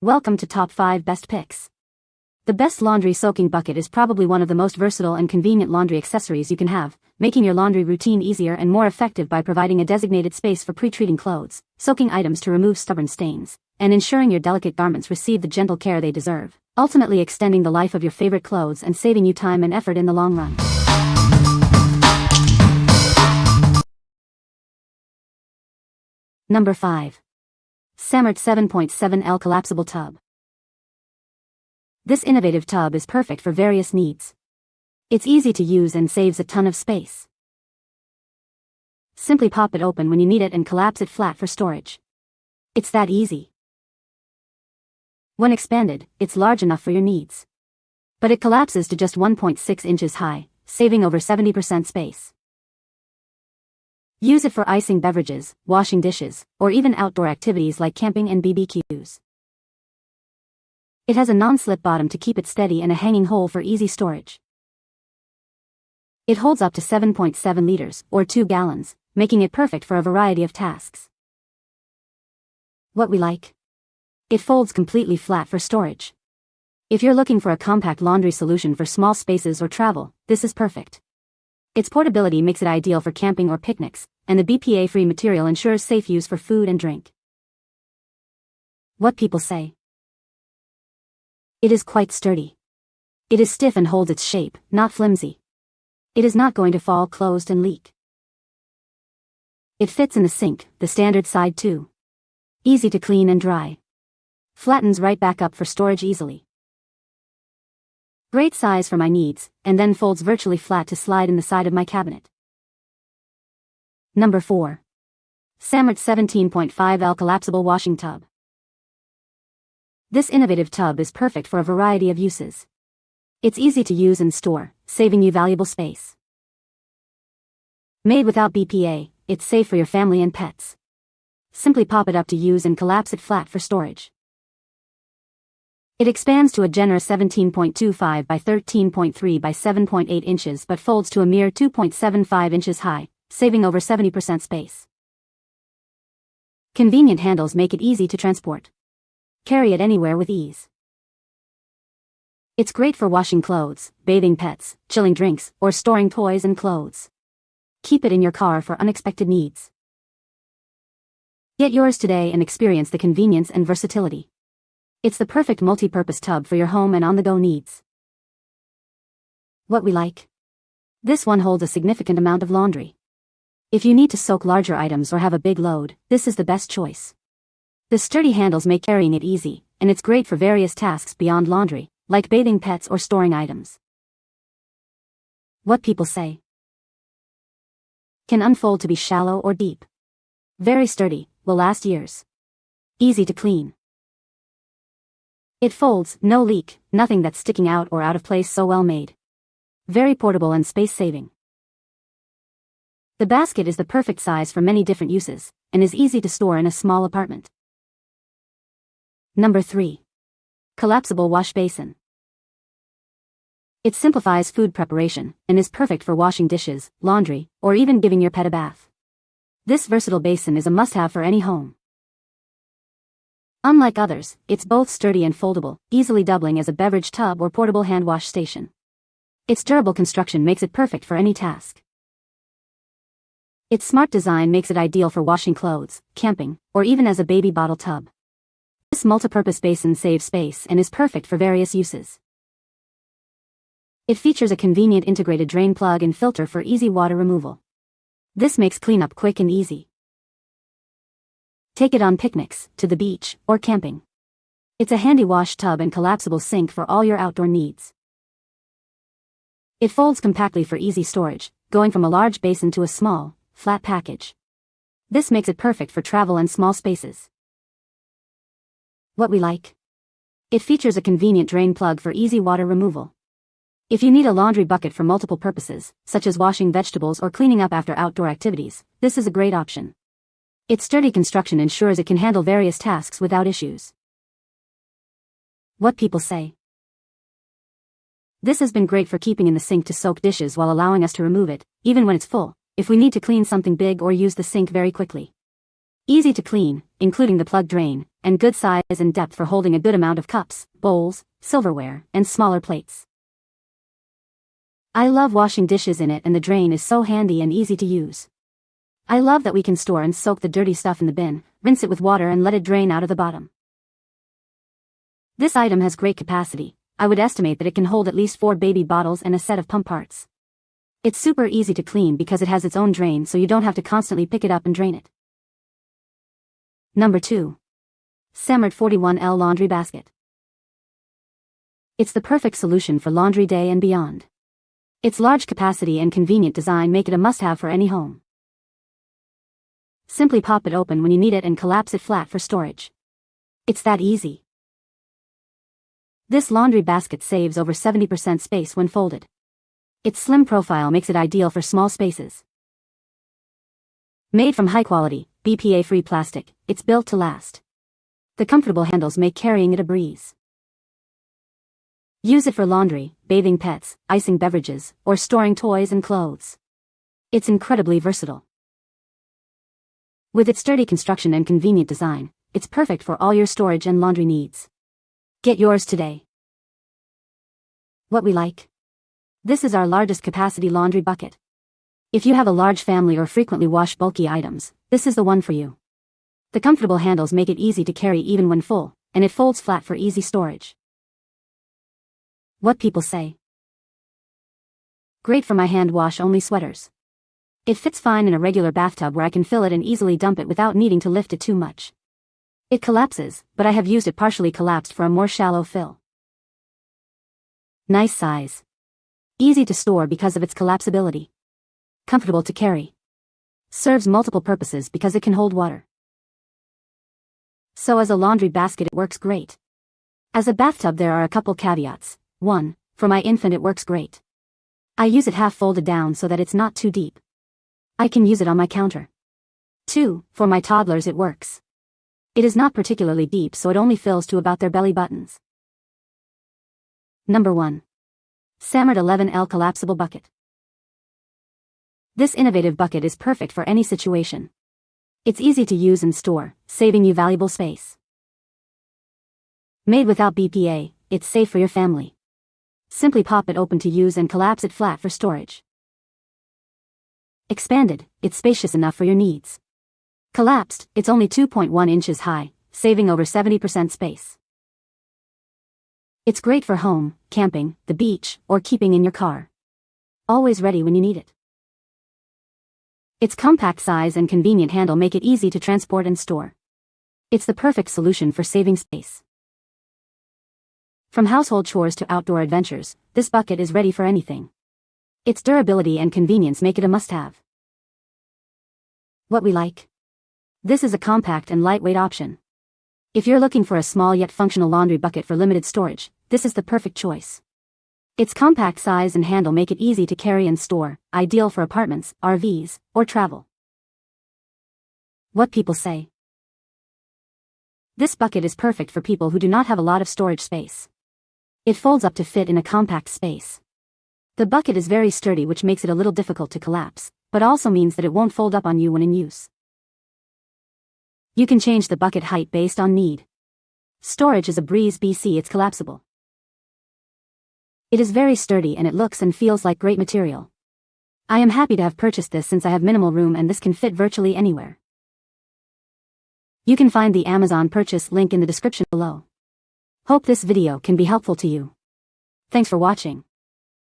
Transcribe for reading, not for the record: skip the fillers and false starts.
Welcome to Top 5 Best Picks. The best laundry soaking bucket is probably one of the most versatile and convenient laundry accessories you can have, making your laundry routine easier and more effective by providing a designated space for pre-treating clothes, soaking items to remove stubborn stains, and ensuring your delicate garments receive the gentle care they deserve, ultimately extending the life of your favorite clothes and saving you time and effort in the long run. Number 5. SAMMART 7.7L Collapsible Tub. This innovative tub is perfect for various needs. It's easy to use and saves a ton of space. Simply pop it open when you need it and collapse it flat for storage. It's that easy. When expanded, it's large enough for your needs. But it collapses to just 1.6 inches high, saving over 70% space. Use it for icing beverages, washing dishes, or even outdoor activities like camping and BBQs. It has a non-slip bottom to keep it steady and a hanging hole for easy storage. It holds up to 7.7 liters, or 2 gallons, making it perfect for a variety of tasks. What we like? It folds completely flat for storage. If you're looking for a compact laundry solution for small spaces or travel, this is perfect. Its portability makes it ideal for camping or picnics, and the BPA-free material ensures safe use for food and drink. What people say? It is quite sturdy. It is stiff and holds its shape, not flimsy. It is not going to fall closed and leak. It fits in the sink, the standard side too. Easy to clean and dry. Flattens right back up for storage easily. Great size for my needs, and then folds virtually flat to slide in the side of my cabinet. Number 4. SAMMART 17.5L Collapsible Washing Tub. This innovative tub is perfect for a variety of uses. It's easy to use and store, saving you valuable space. Made without BPA, it's safe for your family and pets. Simply pop it up to use and collapse it flat for storage. It expands to a generous 17.25 by 13.3 by 7.8 inches but folds to a mere 2.75 inches high, saving over 70% space. Convenient handles make it easy to transport. Carry it anywhere with ease. It's great for washing clothes, bathing pets, chilling drinks, or storing toys and clothes. Keep it in your car for unexpected needs. Get yours today and experience the convenience and versatility. It's the perfect multi-purpose tub for your home and on-the-go needs. What we like? This one holds a significant amount of laundry. If you need to soak larger items or have a big load, this is the best choice. The sturdy handles make carrying it easy, and it's great for various tasks beyond laundry, like bathing pets or storing items. What people say? Can unfold to be shallow or deep. Very sturdy, will last years. Easy to clean. It folds, no leak, nothing that's sticking out or out of place, so well made. Very portable and space-saving. The basket is the perfect size for many different uses, and is easy to store in a small apartment. Number 3. Collapsible Wash Basin. It simplifies food preparation, and is perfect for washing dishes, laundry, or even giving your pet a bath. This versatile basin is a must-have for any home. Unlike others, it's both sturdy and foldable, easily doubling as a beverage tub or portable hand wash station. Its durable construction makes it perfect for any task. Its smart design makes it ideal for washing clothes, camping, or even as a baby bottle tub. This multipurpose basin saves space and is perfect for various uses. It features a convenient integrated drain plug and filter for easy water removal. This makes cleanup quick and easy. Take it on picnics, to the beach, or camping. It's a handy wash tub and collapsible sink for all your outdoor needs. It folds compactly for easy storage, going from a large basin to a small, flat package. This makes it perfect for travel and small spaces. What we like? It features a convenient drain plug for easy water removal. If you need a laundry bucket for multiple purposes, such as washing vegetables or cleaning up after outdoor activities, this is a great option. Its sturdy construction ensures it can handle various tasks without issues. What people say? This has been great for keeping in the sink to soak dishes while allowing us to remove it, even when it's full, if we need to clean something big or use the sink very quickly. Easy to clean, including the plug drain, and good size and depth for holding a good amount of cups, bowls, silverware, and smaller plates. I love washing dishes in it, and the drain is so handy and easy to use. I love that we can store and soak the dirty stuff in the bin, rinse it with water and let it drain out of the bottom. This item has great capacity. I would estimate that it can hold at least 4 baby bottles and a set of pump parts. It's super easy to clean because it has its own drain, so you don't have to constantly pick it up and drain it. Number 2. SAMMART 41L Laundry Basket. It's the perfect solution for laundry day and beyond. Its large capacity and convenient design make it a must-have for any home. Simply pop it open when you need it and collapse it flat for storage. It's that easy. This laundry basket saves over 70% space when folded. Its slim profile makes it ideal for small spaces. Made from high-quality, BPA-free plastic, it's built to last. The comfortable handles make carrying it a breeze. Use it for laundry, bathing pets, icing beverages, or storing toys and clothes. It's incredibly versatile. With its sturdy construction and convenient design, it's perfect for all your storage and laundry needs. Get yours today. What we like. This is our largest capacity laundry bucket. If you have a large family or frequently wash bulky items, this is the one for you. The comfortable handles make it easy to carry even when full, and it folds flat for easy storage. What people say. Great for my hand wash only sweaters. It fits fine in a regular bathtub where I can fill it and easily dump it without needing to lift it too much. It collapses, but I have used it partially collapsed for a more shallow fill. Nice size. Easy to store because of its collapsibility. Comfortable to carry. Serves multiple purposes because it can hold water. So as a laundry basket it works great. As a bathtub there are a couple caveats. 1. For my infant it works great. I use it half folded down so that it's not too deep. I can use it on my counter. 2. For my toddlers it works. It is not particularly deep, so it only fills to about their belly buttons. Number 1. SAMMART 11L Collapsible Bucket. This innovative bucket is perfect for any situation. It's easy to use and store, saving you valuable space. Made without BPA, it's safe for your family. Simply pop it open to use and collapse it flat for storage. Expanded, it's spacious enough for your needs. Collapsed, it's only 2.1 inches high, saving over 70% space. It's great for home, camping, the beach, or keeping in your car. Always ready when you need it. Its compact size and convenient handle make it easy to transport and store. It's the perfect solution for saving space. From household chores to outdoor adventures, this bucket is ready for anything. Its durability and convenience make it a must-have. What we like. This is a compact and lightweight option. If you're looking for a small yet functional laundry bucket for limited storage, this is the perfect choice. Its compact size and handle make it easy to carry and store, ideal for apartments, RVs, or travel. What people say. This bucket is perfect for people who do not have a lot of storage space. It folds up to fit in a compact space. The bucket is very sturdy, which makes it a little difficult to collapse, but also means that it won't fold up on you when in use. You can change the bucket height based on need. Storage is a breeze. It's collapsible. It is very sturdy and it looks and feels like great material. I am happy to have purchased this since I have minimal room and this can fit virtually anywhere. You can find the Amazon purchase link in the description below. Hope this video can be helpful to you. Thanks for watching.